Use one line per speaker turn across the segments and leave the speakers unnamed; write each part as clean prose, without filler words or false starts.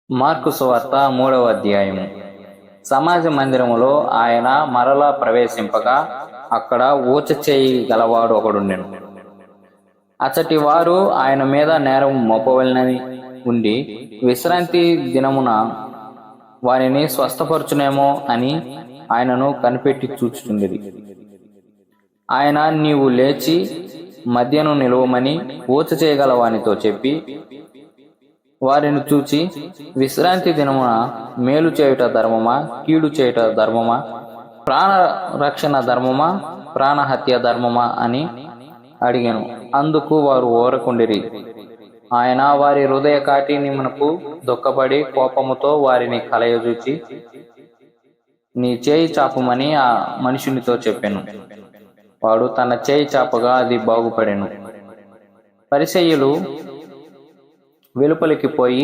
Mark సువార్త 3వ అధ్యాయము. సమాజ మందిరములో ఆయన మరలా ప్రవేశింపగా అక్కడ ఊచచేయి గలవాడు ఒకడుండెను. అచ్చటి వారు ఆయన మీద నేరం మోపవలెనని ఉండి విశ్రాంతి దినమున వారిని స్వస్థపరచునేమో అని ఆయనను కనిపెట్టి చూచుచుండిరి. ఆయన, నీవు లేచి మధ్యను నిలువమని ఊచ చేయగల వానితో చెప్పి వారిని చూచి, విశ్రాంతి దినమున మేలు చేయుట ధర్మమా, కీడు చేయుట ధర్మమా, ప్రాణ రక్షణ ధర్మమా, ప్రాణహత్య ధర్మమా అని అడిగాను. అందుకు వారు ఊరకుండిరి. ఆయన వారి హృదయ కాఠిన్యమునకు దుఃఖపడి కోపముతో వారిని కలయజూచి, నీ చేయి చాపమని ఆ మనుషునితో చెప్పెను. వాడు తన చేయి చాపగా అది బాగుపడెను. పరిసయ్యులు వెలుపలికి పోయి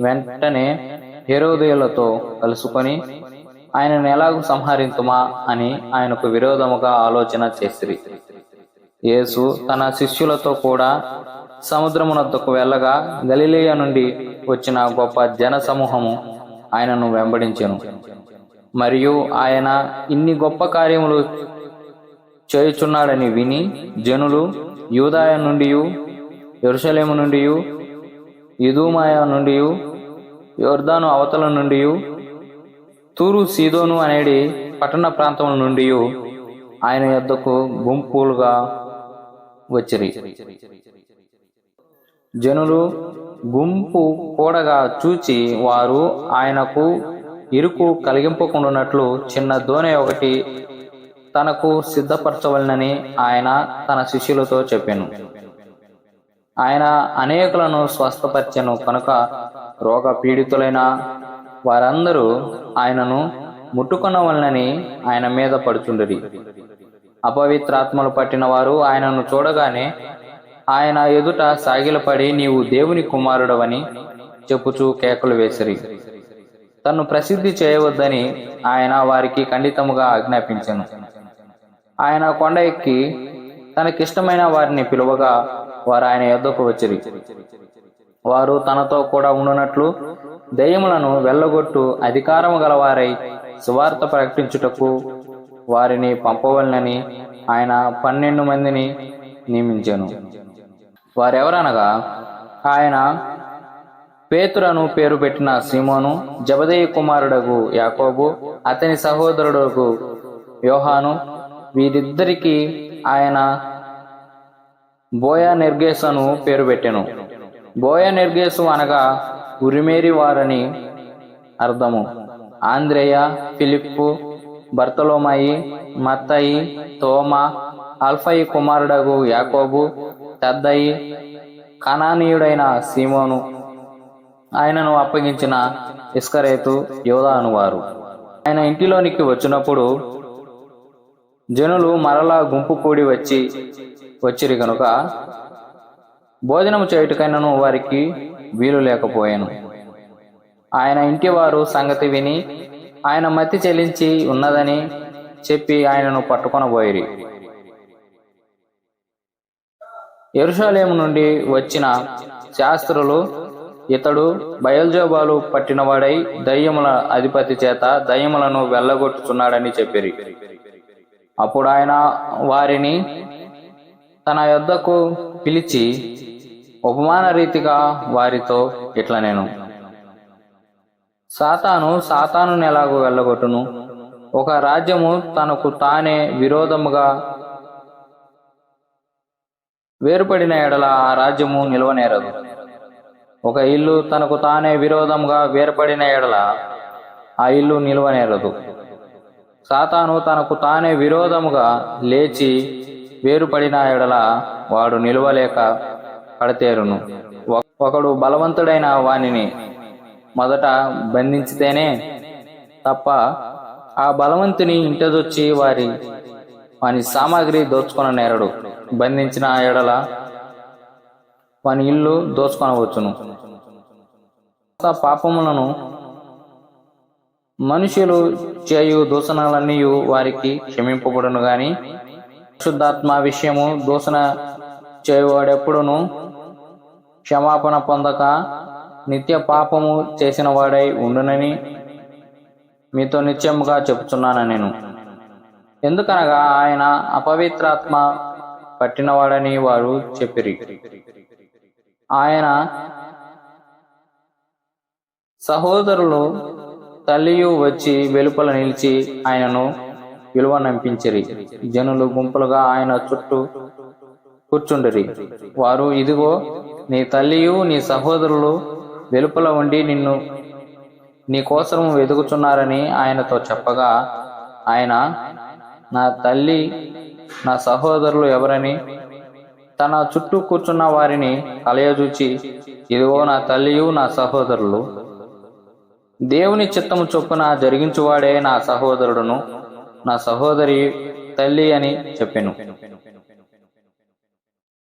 వెంటనే హేరోదేయులతో కలుసుకొని ఆయనను ఎలాగూ సంహరింతుమా అని ఆయనకు విరోధముగా ఆలోచన చేసిరి. యేసు తన శిష్యులతో కూడా సముద్రమునొద్దకు వెళ్ళగా గలిలయ నుండి వచ్చిన గొప్ప జన సమూహము ఆయనను వెంబడించెను. మరియు ఆయన ఇన్ని గొప్ప కార్యములు చేయుచున్నాడని విని జనులు యూదాయ నుండి, యెరూషలేము నుండి, ఇదూమాయ నుండి, యొర్దాను అవతల నుండి, తూరు సీదోను అనేది పట్టణ ప్రాంతముల నుండి ఆయన యొద్దకు గుంపులుగా వచ్చిరి. జనులు గుంపు కూడగా చూచి వారు ఆయనకు ఇరుకు కలిగింపకుండానట్లు చిన్న దోణి ఒకటి తనకు సిద్ధపరచవలనని ఆయన తన శిష్యులతో చెప్పెను. ఆయన అనేకులను స్వస్థపరిచెను కనుక రోగ పీడితులైన వారందరూ ఆయనను ముట్టుకొనవలనని ఆయన మీద పడుచుండిరి. అపవిత్రాత్మలు పట్టిన వారు ఆయనను చూడగానే ఆయన ఎదుట సాగిలపడి, నీవు దేవుని కుమారుడవని చెప్పుచూ కేకలు వేసిరి. తన్ను ప్రసిద్ధి చేయవద్దని ఆయన వారికి ఖండితముగా ఆజ్ఞాపించెను. ఆయన కొండ ఎక్కి తనకిష్టమైన వారిని పిలువగా వారు ఆయన యొద్దకు వచ్చిరి. వారు తనతో కూడా ఉండునట్లు దెయ్యములను వెళ్ళగొట్టు అధికారము గలవారై సువార్త ప్రకటించుటకు వారిని పంపవలనని ఆయన 12 మందిని నియమించెను. వారెవరనగా, ఆయన పేతురను పేరు పెట్టిన సీమోను, జబదేయి కుమారుడగు యాకోబు, అతని సహోదరుడగు యోహాను, వీరిద్దరికి ఆయన బోయనెర్గేసు అను పేరు పెట్టెను. బోయనెర్గేసు అనగా ఉరిమేరి వారని అర్థము. ఆంద్రేయ, ఫిలిప్పు, బర్తలోమాయి, మత్తయి, తోమా, అల్ఫయి కుమారుడగు యాకోబు, తద్దయి, కనానీయుడైన సీమోను, ఆయనను అప్పగించిన ఇస్కరేతు, యోదా అనువారు. ఆయన ఇంటిలోనికి వచ్చినప్పుడు జనులు మరలా గుంపు కూడి వచ్చిరి గనుక భోజనము చేయుటకైనను వారికి వీలు లేకపోయాను. ఆయన ఇంటి వారు సంగతి విని ఆయన మతి చెల్లించి ఉన్నదని చెప్పి ఆయనను పట్టుకొనబోయిరి. యెరూషలేము నుండి వచ్చిన శాస్త్రులు, ఇతడు బయల్జెబూలు పట్టినవాడై దయ్యముల అధిపతి చేత దయ్యములను వెళ్ళగొట్టుచున్నాడని చెప్పిరి. అప్పుడు ఆయన వారిని తన యొద్దకు పిలిచి ఉపమాన రీతిగా వారితో ఇట్లనెను. సాతాను ఎలాగూ వెళ్ళగొట్టును? ఒక రాజ్యము తనకు తానే విరోధముగా వేరుపడిన ఎడల ఆ రాజ్యము నిలవనేరదు. ఒక ఇల్లు తనకు తానే విరోధముగా వేరుపడిన ఎడల ఆ ఇల్లు నిలవనేరదు. సాతాను తనకు తానే విరోధముగా లేచి వేరుపడిన ఎడల వాడు నిలువలేక పడతేరును. ఒకడు బలవంతుడైన వానిని మొదట బంధించితేనే తప్ప ఆ బలవంతుని ఇంటదొచ్చి వాని సామాగ్రి దోచుకొన నేరడు. బంధించిన ఎడల వాని ఇల్లు దోచుకొనవచ్చును. పాపములను మనుషులు చేయు దూషణలన్నీ వారికి క్షమింపబడును గాని పరిశుద్ధాత్మ విషయము దూషణ చేయువాడెప్పుడును క్షమాపణ పొందక నిత్య పాపము చేసిన వాడై ఉండునని మీతో నిశ్చయముగా చెప్పుచున్నాను నేను. ఎందుకనగా ఆయన అపవిత్రాత్మ పట్టినవాడని వారు చెప్పిరి. ఆయన సహోదరులు తల్లియు వచ్చి వెలుపల నిలిచి ఆయనను విలువనంపించిరి. జనులు గుంపులుగా ఆయన చుట్టూ కూర్చుండిరి. వారు, ఇదిగో నీ తల్లియు నీ సహోదరులు వెలుపల ఉండి నిన్ను నీ కోసం వెతుకుచున్నారని ఆయనతో చెప్పగా, ఆయన, నా తల్లి నా సహోదరులు ఎవరని తన చుట్టూ కూర్చున్న వారిని కలయజూచి, ఇదిగో నా తల్లియు నా సహోదరులు, దేవుని చిత్తము చొప్పున జరిగించువాడే నా సహోదరుడును నా సహోదరి తల్లి అని చెప్పెను.